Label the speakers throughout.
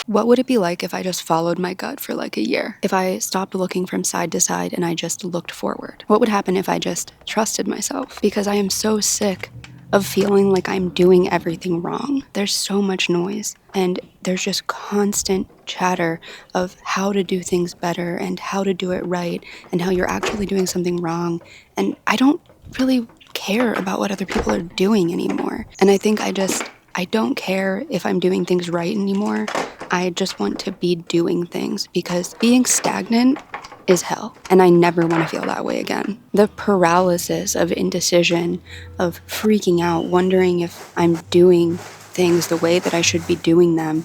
Speaker 1: What would it be like if I just followed my gut for like a year? If I stopped looking from side to side and I just looked forward? What would happen if I just trusted myself? Because I am so sick of feeling like I'm doing everything wrong. There's so much noise and there's just constant chatter of how to do things better and how to do it right and how you're actually doing something wrong. And I don't really care about what other people are doing anymore. And I think I don't care if I'm doing things right anymore. I just want to be doing things because being stagnant is hell. And I never want to feel that way again. The paralysis of indecision, of freaking out, wondering if I'm doing things the way that I should be doing them,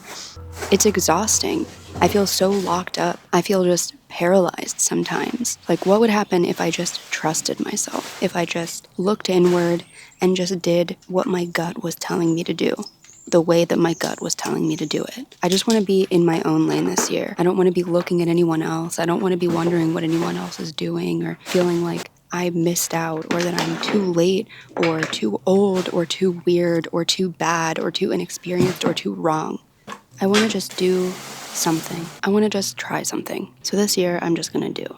Speaker 1: it's exhausting. I feel so locked up. I feel just paralyzed sometimes. Like, what would happen if I just trusted myself? If I just looked inward and just did what my gut was telling me to do, the way that my gut was telling me to do it. I just want to be in my own lane this year. I don't want to be looking at anyone else. I don't want to be wondering what anyone else is doing or feeling like I missed out or that I'm too late or too old or too weird or too bad or too inexperienced or too wrong. I want to just do something. I want to just try something. So this year, I'm just going to do.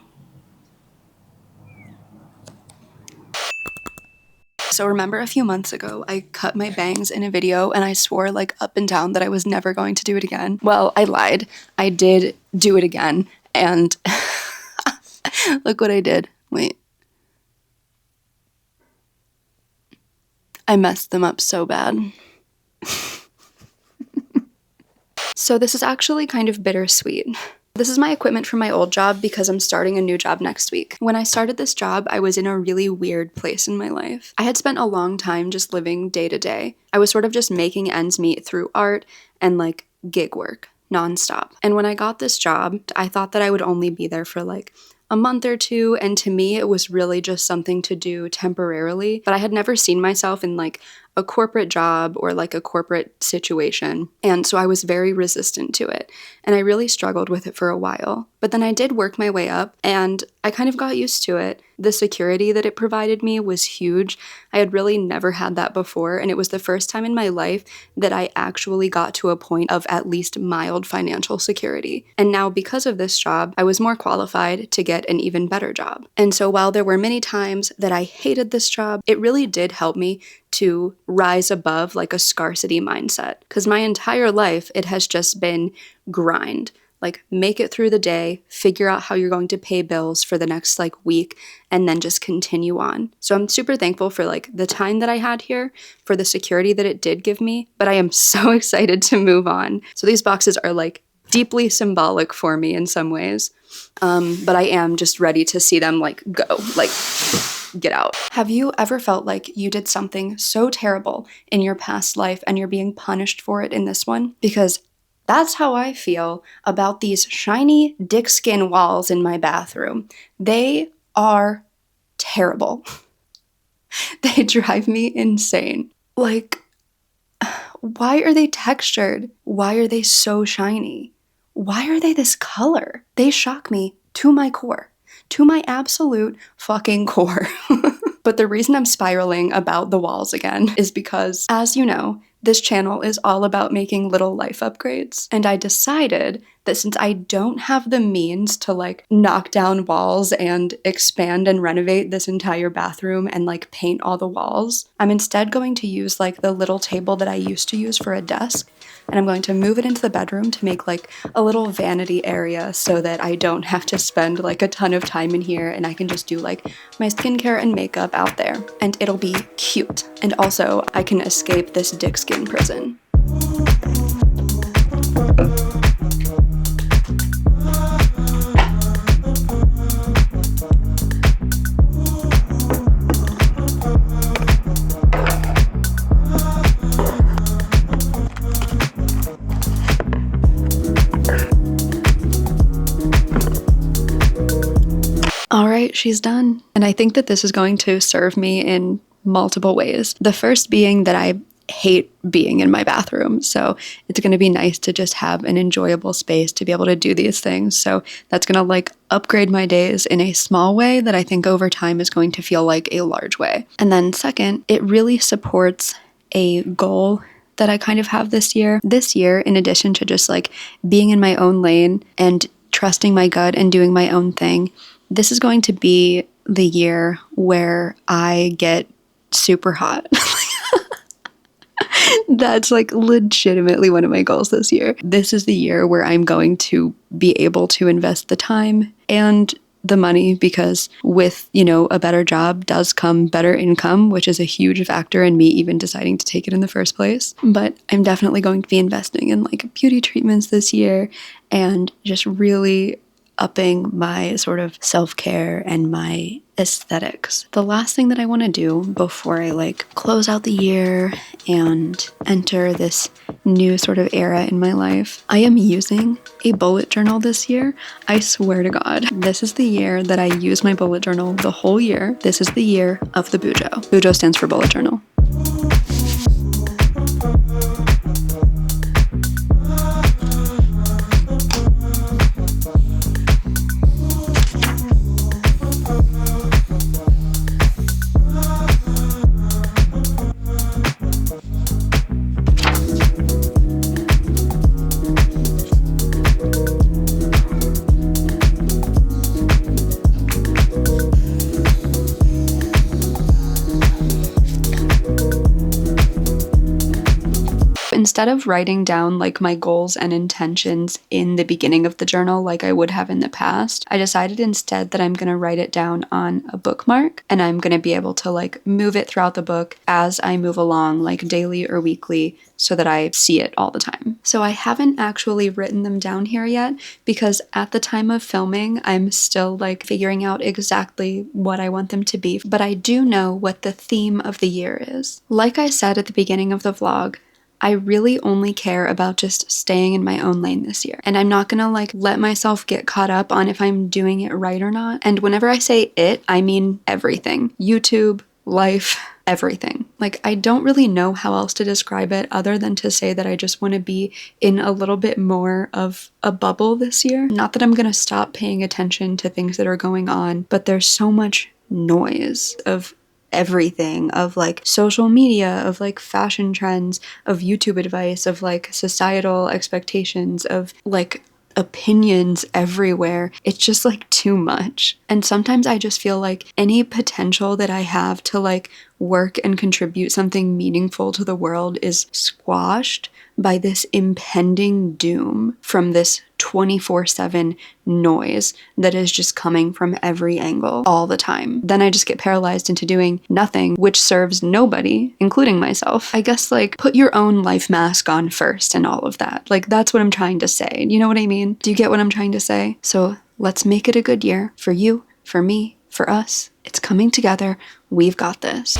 Speaker 1: So remember a few months ago, I cut my bangs in a video and I swore like up and down that I was never going to do it again. Well, I lied. I did do it again. And look what I did. Wait. I messed them up so bad. So this is actually kind of bittersweet. This is my equipment from my old job because I'm starting a new job next week. When I started this job, I was in a really weird place in my life. I had spent a long time just living day to day. I was sort of just making ends meet through art and like gig work, nonstop. And when I got this job, I thought that I would only be there for like a month or two, and to me it was really just something to do temporarily, but I had never seen myself in like a corporate job or like a corporate situation, and so I was very resistant to it, and I really struggled with it for a while. But then I did work my way up, and I kind of got used to it. The security that it provided me was huge. I had really never had that before, and it was the first time in my life that I actually got to a point of at least mild financial security. And now because of this job, I was more qualified to get an even better job. And so while there were many times that I hated this job, it really did help me to rise above like a scarcity mindset. Because my entire life, it has just been grind. Like, make it through the day, figure out how you're going to pay bills for the next like week, and then just continue on. So I'm super thankful for like the time that I had here, for the security that it did give me, but I am so excited to move on. So these boxes are like deeply symbolic for me in some ways, but I am just ready to see them like go, like get out. Have you ever felt like you did something so terrible in your past life and you're being punished for it in this one? Because that's how I feel about these shiny dick skin walls in my bathroom. They are terrible. They drive me insane. Like, why are they textured? Why are they so shiny? Why are they this color? They shock me to my core, to my absolute fucking core. But the reason I'm spiraling about the walls again is because, as you know, this channel is all about making little life upgrades. And I decided that since I don't have the means to like knock down walls and expand and renovate this entire bathroom and like paint all the walls, I'm instead going to use like the little table that I used to use for a desk. And I'm going to move it into the bedroom to make like a little vanity area so that I don't have to spend like a ton of time in here and I can just do like my skincare and makeup out there. And it'll be cute. And also I can escape this dick skin prison. All right, she's done. And I think that this is going to serve me in multiple ways. The first being that I hate being in my bathroom, so it's going to be nice to just have an enjoyable space to be able to do these things. So that's going to like upgrade my days in a small way that I think over time is going to feel like a large way. And then second, it really supports a goal that I kind of have this year. This year, in addition to just like being in my own lane and trusting my gut and doing my own thing, this is going to be the year where I get super hot. That's like legitimately one of my goals this year. This is the year where I'm going to be able to invest the time and the money, because with, you know, a better job does come better income, which is a huge factor in me even deciding to take it in the first place. But I'm definitely going to be investing in like beauty treatments this year and just really upping my sort of self-care and my aesthetics. The last thing that I want to do before I like close out the year and enter this new sort of era in my life, I am using a bullet journal this year. I swear to God, this is the year that I use my bullet journal the whole year. This is the year of the Bujo. Bujo stands for bullet journal. Instead of writing down like my goals and intentions in the beginning of the journal like I would have in the past, I decided instead that I'm going to write it down on a bookmark, and I'm going to be able to like move it throughout the book as I move along, like daily or weekly, so that I see it all the time. So I haven't actually written them down here yet because at the time of filming, I'm still like figuring out exactly what I want them to be, but I do know what the theme of the year is. Like I said at the beginning of the vlog, I really only care about just staying in my own lane this year. And I'm not gonna like let myself get caught up on if I'm doing it right or not. And whenever I say it, I mean everything. YouTube, life, everything. Like, I don't really know how else to describe it other than to say that I just want to be in a little bit more of a bubble this year. Not that I'm gonna stop paying attention to things that are going on, but there's so much noise of everything, of like social media, of like fashion trends, of YouTube advice, of like societal expectations, of like opinions everywhere. It's just like too much. And sometimes I just feel like any potential that I have to like work and contribute something meaningful to the world is squashed by this impending doom from this 24/7 noise that is just coming from every angle all the time. Then I just get paralyzed into doing nothing, which serves nobody, including myself. I guess like put your own life mask on first and all of that. Like, that's what I'm trying to say. You know what I mean? Do you get what I'm trying to say? So let's make it a good year for you, for me, for us. It's coming together. We've got this.